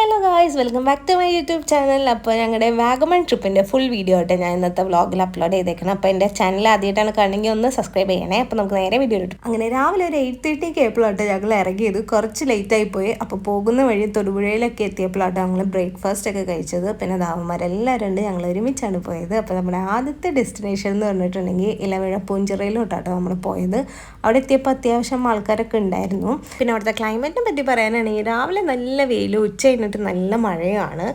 Hello guys, welcome back to my YouTube channel. അപ്പോൾ ഞങ്ങളുടെ Vagamon ട്രിപ്പിൻ്റെ full video ആയിട്ട് ഞാൻ ഇന്നത്തെ വ്ളോഗിൽ അപ്ലോഡ് ചെയ്തേക്കണം. അപ്പോൾ എൻ്റെ ചാനൽ ആദ്യമായിട്ടാണ് കാണണമെങ്കിൽ ഒന്ന് സബ്സ്ക്രൈബ് ചെയ്യണേ. അപ്പോൾ നമുക്ക് നേരെ വീഡിയോ ഇട്ടു. അങ്ങനെ രാവിലെ ഒരു 8:30 ആയപ്പോഴായിട്ട് ഞങ്ങൾ ഇറങ്ങിയത്. കുറച്ച് ലേറ്റായി പോയി. അപ്പോൾ പോകുന്ന വഴി തൊടുപുഴയിലൊക്കെ എത്തിയപ്പോഴായിട്ട് ഞങ്ങൾ ബ്രേക്ക്ഫാസ്റ്റ് ഒക്കെ കഴിച്ചത്. പിന്നെ ദാവന്മാരെല്ലാവരും ഉണ്ട്, ഞങ്ങൾ ഒരുമിച്ചാണ് പോയത്. അപ്പോൾ നമ്മുടെ ആദ്യത്തെ ഡെസ്റ്റിനേഷൻ എന്ന് പറഞ്ഞിട്ടുണ്ടെങ്കിൽ ഇലവിഴ പൂഞ്ചിറയിലോട്ടാട്ടോ നമ്മൾ പോയത്. അവിടെ എത്തിയപ്പോൾ അത്യാവശ്യം ആൾക്കാരൊക്കെ ഉണ്ടായിരുന്നു. പിന്നെ അവിടുത്തെ ക്ലൈമറ്റിനെ പറ്റി പറയാനാണെങ്കിൽ രാവിലെ നല്ല വെയിലും ഉച്ച കഴിഞ്ഞിട്ട് നല്ല മഴയാണ്.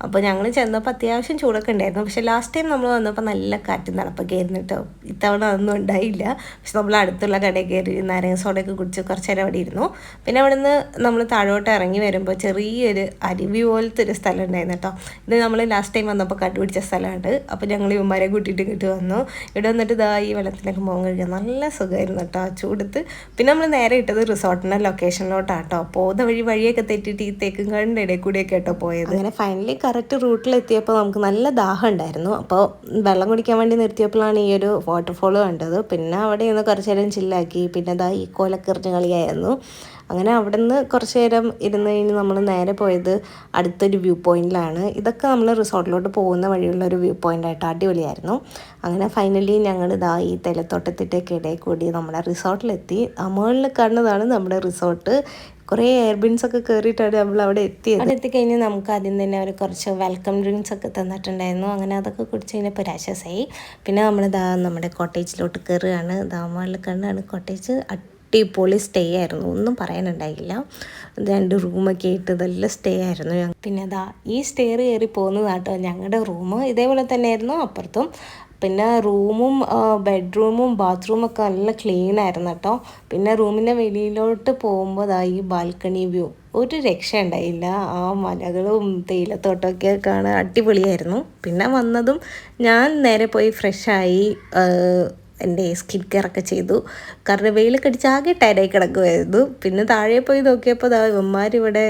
അപ്പോൾ ഞങ്ങൾ ചെന്നപ്പോൾ അത്യാവശ്യം ചൂടൊക്കെ ഉണ്ടായിരുന്നു. പക്ഷേ ലാസ്റ്റ് ടൈം നമ്മൾ വന്നപ്പോൾ നല്ല കാറ്റും തണുപ്പൊക്കെ ആയിരുന്നു കേട്ടോ. ഇത്തവണ അതൊന്നും ഉണ്ടായില്ല. പക്ഷെ നമ്മൾ അടുത്തുള്ള കടയിൽ കയറി നാരങ്ങ സോഡയൊക്കെ കുടിച്ച് കുറച്ച് നേരം അവിടെ ഇരുന്നു. പിന്നെ അവിടെ നിന്ന് നമ്മൾ താഴോട്ട് ഇറങ്ങി വരുമ്പോൾ ചെറിയൊരു അരുവി പോലത്തെ ഒരു സ്ഥലം ഉണ്ടായിരുന്നു കേട്ടോ. ഇത് നമ്മൾ ലാസ്റ്റ് ടൈം വന്നപ്പോൾ കണ്ടുപിടിച്ച സ്ഥലമാണ്. അപ്പോൾ ഞങ്ങൾ ഇവന്മാരെ കൂട്ടിയിട്ട് ഇങ്ങോട്ട് വന്നു. ഇവിടെ വന്നിട്ട് ഇതാ ഈ വെള്ളത്തിലൊക്കെ പോകാൻ കഴിയുക നല്ല സുഖമായിരുന്നു കേട്ടോ ആ ചൂടത്ത്. പിന്നെ നമ്മൾ നേരെ ഇട്ടത് റിസോർട്ടിൻ്റെ ലൊക്കേഷനിലോട്ടാട്ടോ. പോകുന്ന വഴിയൊക്കെ തെറ്റിയിട്ട് ഈ തേക്കുംകാടിൻ്റെ ഇടയിൽ കൂടിയൊക്കെ കേട്ടോ പോയത്. അങ്ങനെ ഫൈനലി കറക്റ്റ് റൂട്ടിലെത്തിയപ്പോൾ നമുക്ക് നല്ല ദാഹം ഉണ്ടായിരുന്നു. അപ്പോൾ വെള്ളം കുടിക്കാൻ വേണ്ടി നിർത്തിയപ്പോഴാണ് ഈ ഒരു വാട്ടർഫോൾ കണ്ടത്. പിന്നെ അവിടെ നിന്ന് കുറച്ച് നേരം ചില്ലാക്കി. പിന്നെ അതാ ഈ കോലക്കെറിഞ്ഞ് കളിയായിരുന്നു. അങ്ങനെ അവിടെ നിന്ന് കുറച്ച് നേരം ഇരുന്ന് കഴിഞ്ഞ് നമ്മൾ നേരെ പോയത് അടുത്തൊരു വ്യൂ പോയിന്റിലാണ്. ഇതൊക്കെ നമ്മൾ റിസോർട്ടിലോട്ട് പോകുന്ന വഴിയുള്ള ഒരു വ്യൂ പോയിൻ്റായിട്ട് അടിപൊളിയായിരുന്നു. അങ്ങനെ ഫൈനലി ഞങ്ങൾ ഇതാ ഈ തേയിലത്തോട്ടത്തിൻ്റെയൊക്കെ ഇടയിൽ കൂടി നമ്മുടെ റിസോർട്ടിലെത്തി. മുകളിൽ കാണുന്നതാണ് നമ്മുടെ റിസോർട്ട്. കുറേ എയർബിൻസ് ഒക്കെ കയറിയിട്ടാണ് നമ്മൾ അവിടെ എത്തിയത്. അവിടെ എത്തിക്കഴിഞ്ഞാൽ നമുക്ക് ആദ്യം തന്നെ അവർ കുറച്ച് വെൽക്കം ഡ്രിങ്ക്സ് ഒക്കെ തന്നിട്ടുണ്ടായിരുന്നു. അങ്ങനെ അതൊക്കെ കുടിച്ച് കഴിഞ്ഞപ്പോൾ ഒരു ആശ്വാസമായി. പിന്നെ നമ്മളിതാ നമ്മുടെ കോട്ടേജിലോട്ട് കയറുകയാണ്. മുകളിൽ കണ്ടാണ് കോട്ടേജ്. അടിപൊളി സ്റ്റേ ആയിരുന്നു, ഒന്നും പറയാനുണ്ടായില്ല. 2 റൂമൊക്കെ ആയിട്ട് നല്ല സ്റ്റേ ആയിരുന്നു. പിന്നെ അതാ ഈ സ്റ്റെയർ കയറി പോകുന്നതാട്ടോ ഞങ്ങളുടെ റൂം. ഇതേപോലെ തന്നെയായിരുന്നു അപ്പുറത്തും. പിന്നെ റൂമും ബെഡ്റൂമും ബാത്റൂമൊക്കെ നല്ല ക്ലീൻ ആയിരുന്നു കേട്ടോ. പിന്നെ റൂമിൻ്റെ വെളിയിലോട്ട് പോകുമ്പോൾ ഈ ബാൽക്കണി വ്യൂ ഒരു രക്ഷ ഉണ്ടായില്ല. ആ മലകളും തേയിലത്തോട്ടമൊക്കെ കാണാൻ അടിപൊളിയായിരുന്നു. പിന്നെ വന്നതും ഞാൻ നേരെ പോയി ഫ്രഷായി എൻ്റെ സ്കിൻ കെയർ ഒക്കെ ചെയ്തു. കാരണം വെയിലൊക്കെ അടിച്ച് ആകെ ടയർഡായി കിടക്കുമായിരുന്നു. പിന്നെ താഴെ പോയി നോക്കിയപ്പോൾ ഇവന്മാരിവിടെ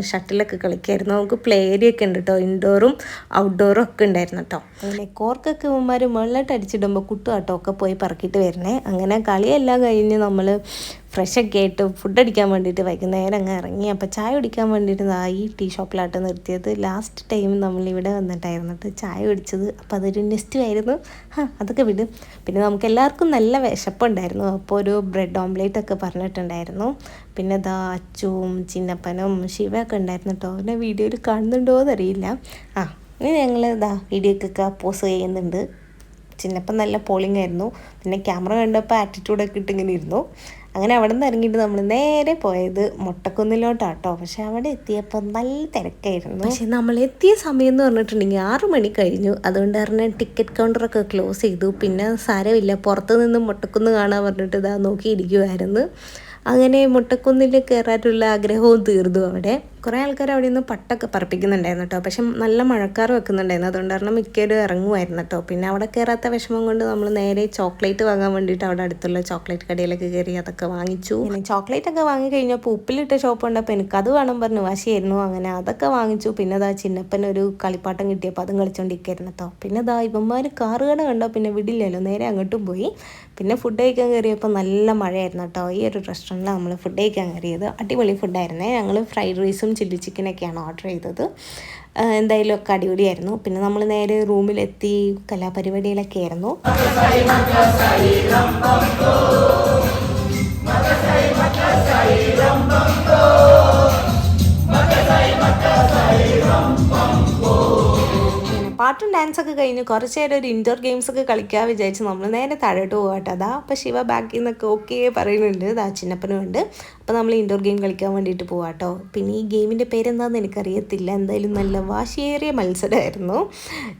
ഷട്ടിലൊക്കെ കളിക്കായിരുന്നു. നമുക്ക് പ്ലേ ഏരിയ ഒക്കെ ഉണ്ട് കേട്ടോ, ഇൻഡോറും ഔട്ട്ഡോറും ഒക്കെ ഉണ്ടായിരുന്നു കേട്ടോ. അങ്ങനെ കോർക്കൊക്കെ ഇവന്മാർ മുകളിലോട്ട് അടിച്ചിടുമ്പോൾ കുട്ടുകാട്ടോ ഒക്കെ പോയി പറക്കിയിട്ട് വരണേ. അങ്ങനെ കളിയെല്ലാം കഴിഞ്ഞ് നമ്മൾ ഫ്രഷൊക്കെ ആയിട്ട് ഫുഡ് അടിക്കാൻ വേണ്ടിയിട്ട് വൈകുന്നേരം അങ്ങ് ഇറങ്ങി. അപ്പോൾ ചായ കുടിക്കാൻ വേണ്ടിയിട്ട് ഈ ടീ ഷോപ്പിലായിട്ട് നിർത്തിയത്. ലാസ്റ്റ് ടൈം നമ്മളിവിടെ വന്നിട്ടായിരുന്നിട്ട് ചായ കുടിച്ചത്. അപ്പോൾ അതൊരു നെസ്റ്റ് ആയിരുന്നു. അതൊക്കെ വിടും. പിന്നെ നമുക്ക് എല്ലാവർക്കും നല്ല വിശപ്പുണ്ടായിരുന്നു. അപ്പോൾ ഒരു ബ്രെഡ് ഓംലേറ്റ് ഒക്കെ പറഞ്ഞിട്ടുണ്ടായിരുന്നു. പിന്നെ അച്ചുവും ചിന്നപ്പനും ശിവയൊക്കെ ഉണ്ടായിരുന്നു കേട്ടോ. പിന്നെ വീഡിയോയിൽ കാണുന്നുണ്ടോ എന്നറിയില്ല. ഇനി ഞങ്ങൾ വീഡിയോക്കൊക്കെ പോസ് ചെയ്യുന്നുണ്ട്. ചിന്നപ്പൻ നല്ല പോളിംഗ് ആയിരുന്നു. പിന്നെ ക്യാമറ കണ്ടപ്പോൾ ആറ്റിറ്റ്യൂഡൊക്കെ ഇട്ടിങ്ങനെ ഇരുന്നു. അങ്ങനെ അവിടെ നിന്ന് ഇറങ്ങിയിട്ട് നമ്മൾ നേരെ പോയത് മൊട്ടക്കുന്നിലോട്ടാട്ടോ. പക്ഷെ അവിടെ എത്തിയപ്പോൾ നല്ല തിരക്കായിരുന്നു. പക്ഷെ നമ്മൾ എത്തിയ സമയം എന്ന് പറഞ്ഞിട്ടുണ്ടെങ്കിൽ 6 മണി കഴിഞ്ഞു. അതുകൊണ്ട് പറഞ്ഞാൽ ടിക്കറ്റ് കൗണ്ടറൊക്കെ ക്ലോസ് ചെയ്തു. പിന്നെ സാരമില്ല, പുറത്ത് നിന്ന് മൊട്ടക്കുന്ന് കാണാൻ പറഞ്ഞിട്ട് നോക്കിയിരിക്കുമായിരുന്നു. അങ്ങനെ മുട്ടക്കുന്നിൽ കയറാനുള്ള ആഗ്രഹവും തീർന്നു. അവിടെ കുറേ ആൾക്കാർ അവിടെ നിന്ന് പട്ടൊക്കെ പറപ്പിക്കുന്നുണ്ടായിരുന്നു കേട്ടോ. പക്ഷെ നല്ല മഴക്കാർ വെക്കുന്നുണ്ടായിരുന്നു. അതുകൊണ്ട് കാരണം മിക്കവരും ഇറങ്ങുമായിരുന്നു കേട്ടോ. പിന്നെ അവിടെ കയറാത്ത വിഷമം കൊണ്ട് നമ്മൾ നേരെ ചോക്ലേറ്റ് വാങ്ങാൻ വേണ്ടിയിട്ട് അവിടെ അടുത്തുള്ള ചോക്ലേറ്റ് കടയിലൊക്കെ കയറി അതൊക്കെ വാങ്ങിച്ചു. പിന്നെ ചോക്ലേറ്റ് ഒക്കെ വാങ്ങി കഴിഞ്ഞപ്പോൾ ഉപ്പിലിട്ട ഷോപ്പ് ഉണ്ടപ്പോൾ എനിക്കത് വേണം പറഞ്ഞു വാശിയായിരുന്നു. അങ്ങനെ അതൊക്കെ വാങ്ങിച്ചു. പിന്നെ ചിന്നപ്പനൊരു കളിപ്പാട്ടം കിട്ടിയപ്പോൾ അതും കളിച്ചുകൊണ്ടിരിക്കുകയായിരുന്നു കേട്ടോ. പിന്നെ ഇവന്മാർ കാറുകട കണ്ടോ പിന്നെ വിടില്ലല്ലോ, നേരെ അങ്ങോട്ടും പോയി. പിന്നെ ഫുഡ് കഴിക്കാൻ കയറിയപ്പോൾ നല്ല മഴയായിരുന്നു കേട്ടോ. ഈ ഒരു റെസ്റ്റോറൻറ്റിലാണ് നമ്മൾ ഫുഡ് കഴിക്കാൻ കയറിയത്. അടിപൊളി ഫുഡായിരുന്നേ. ഞങ്ങൾ ഫ്രൈഡ് റൈസും ചില്ലി ചിക്കനൊക്കെയാണ് ഓർഡർ ചെയ്തത്. എന്തായാലും ഒക്കെ അടിപൊളിയായിരുന്നു. പിന്നെ നമ്മൾ നേരെ റൂമിലെത്തി കലാപരിപാടികളൊക്കെ ആയിരുന്നു. പാട്ടും ഡാൻസൊക്കെ കഴിഞ്ഞ് കുറച്ച് നേരം ഒരു ഇൻഡോർ ഗെയിംസൊക്കെ കളിക്കാൻ വിചാരിച്ച് നമ്മൾ നേരെ താഴോട്ട് പോകാട്ടോ. അപ്പോൾ ശിവ ബാക്കിൽ നിന്നൊക്കെ ഓക്കെ പറയുന്നുണ്ട്. ചിന്നപ്പനും ഉണ്ട്. അപ്പോൾ നമ്മൾ ഇൻഡോർ ഗെയിം കളിക്കാൻ വേണ്ടിയിട്ട് പോകാട്ടോ. പിന്നെ ഈ ഗെയിമിൻ്റെ പേരെന്താണെന്ന് എനിക്കറിയത്തില്ല. എന്തായാലും നല്ല വാശിയേറിയ മത്സരമായിരുന്നു.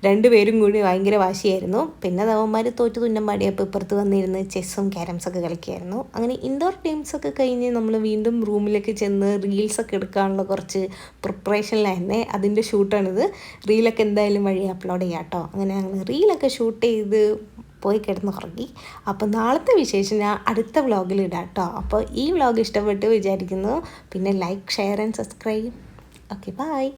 2 പേരും കൂടി ഭയങ്കര വാശിയായിരുന്നു. പിന്നെ അവന്മാർ തോറ്റു തുന്നം പാടിയപ്പോൾ ഇപ്പുറത്ത് വന്നിരുന്ന് ചെസ്സും ക്യാരംസൊക്കെ കളിക്കുമായിരുന്നു. അങ്ങനെ ഇൻഡോർ ഗെയിംസൊക്കെ കഴിഞ്ഞ് നമ്മൾ വീണ്ടും റൂമിലേക്ക് ചെന്ന് റീൽസൊക്കെ എടുക്കാനുള്ള കുറച്ച് പ്രിപ്പറേഷനിലായിരുന്നേ. അതിൻ്റെ ഷൂട്ടാണിത്. റീലൊക്കെ എന്തായാലും വഴി അപ്ലോഡ് ചെയ്യാം കേട്ടോ. അങ്ങനെ ഞങ്ങൾ റീലൊക്കെ ഷൂട്ട് ചെയ്ത് പോയി കിടന്നുറങ്ങി. അപ്പോൾ നാളത്തെ വിശേഷം ഞാൻ അടുത്ത വ്ളോഗിൽ ഇടാം കേട്ടോ. അപ്പോൾ ഈ വ്ളോഗ് ഇഷ്ടപ്പെട്ട് വിചാരിക്കുന്നു. പിന്നെ like, share and subscribe. Okay, by.